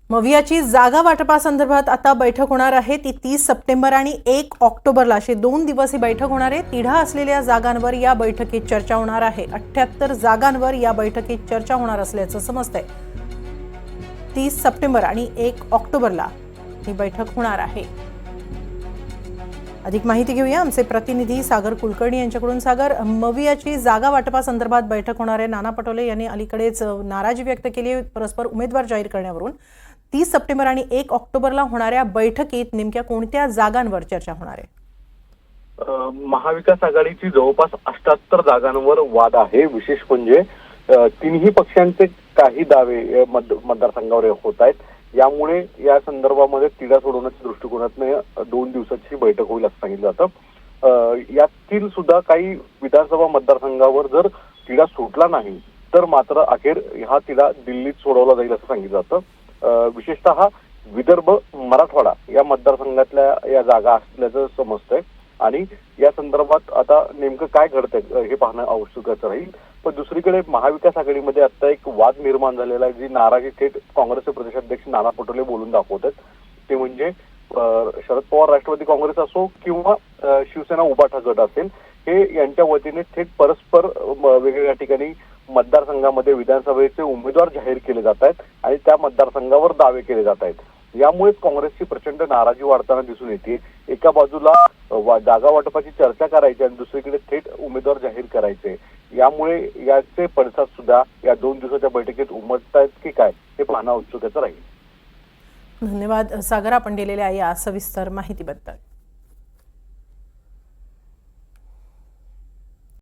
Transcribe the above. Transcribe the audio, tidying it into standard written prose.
मवियाची जागा वाटपासंदर्भात आता बैठक होणार आहे। ती 30 सप्टेंबर आणि 1 ऑक्टोबरला अशी 2 दिवस ही बैठक होणार आहे। तिढा असलेल्या जागांवर या बैठकीत चर्चा होणार आहे। 78 जागांवर या बैठकीत चर्चा होणार असल्याचं समजतंय। 30 सप्टेंबर आणि 1 ऑक्टोबरला ही बैठक होणार आहे। अधिक माहिती घेऊया आमचे प्रतिनिधी सागर कुलकर्णी यांच्याकडून। सागर, मवियाची जागा वाटपासंदर्भात बैठक होणार आहे। नाना पटोले यांनी अलीकडेच नाराजी व्यक्त केली आहे परस्पर उमेदवार जाहीर करण्यावरून। 30 सप्टेंबर आणि 1 ऑक्टोबरला होणाऱ्या बैठकीत नेमक्या कोणत्या जागांवर चर्चा होणार आहे? महाविकास आघाडीची जवळपास 78 जागांवर वाद आहे। विशेष म्हणजे तिन्ही पक्षांचे काही दावे मतदारसंघावर होत आहेत। यामुळे या संदर्भामध्ये तिढा सोडवण्याच्या दृष्टिकोनातून 2 दिवसाची बैठक होईल असं सांगितलं जातं। यातील सुद्धा काही विधानसभा मतदारसंघावर जर तिढा सुटला नाही तर मात्र अखेर हा तिढा दिल्लीत सोडवला जाईल असं सांगितलं जातं। विशेषतः विदर्भ मराठवाडा या मतदारसंघातल्या या जागा असल्याचं समजतंय आणि या संदर्भात आता नेमकं काय घडतंय हे पाहणं आवश्यकच राहील। पण दुसरीकडे महाविकास आघाडीमध्ये आता एक वाद निर्माण झालेला आहे, जी नाराजी थेट काँग्रेसचे प्रदेशाध्यक्ष नाना पटोले बोलून दाखवतात। ते म्हणजे शरद पवार राष्ट्रवादी काँग्रेस असो किंवा शिवसेना उभाठा गट असेल, हे यांच्या वतीने थेट परस्पर वेगवेगळ्या ठिकाणी मतदारसंघामध्ये विधानसभेचे उमेदवार जाहीर केले जात आहेत आणि त्या मतदारसंघावर दावे केले जात आहेत। यामुळेच काँग्रेसची प्रचंड नाराजी वाढताना दिसून येते। एका बाजूला जागा वाटपाची चर्चा करायची आणि दुसरीकडे थेट उमेदवार जाहीर करायचे। यामुळे याचे पडसाद सुद्धा या 2 दिवसाच्या बैठकीत उमटतायत की काय हे पाहणं उत्सुकतेचं राहील। धन्यवाद सागर, आपण दिलेल्या या सविस्तर माहितीबद्दल।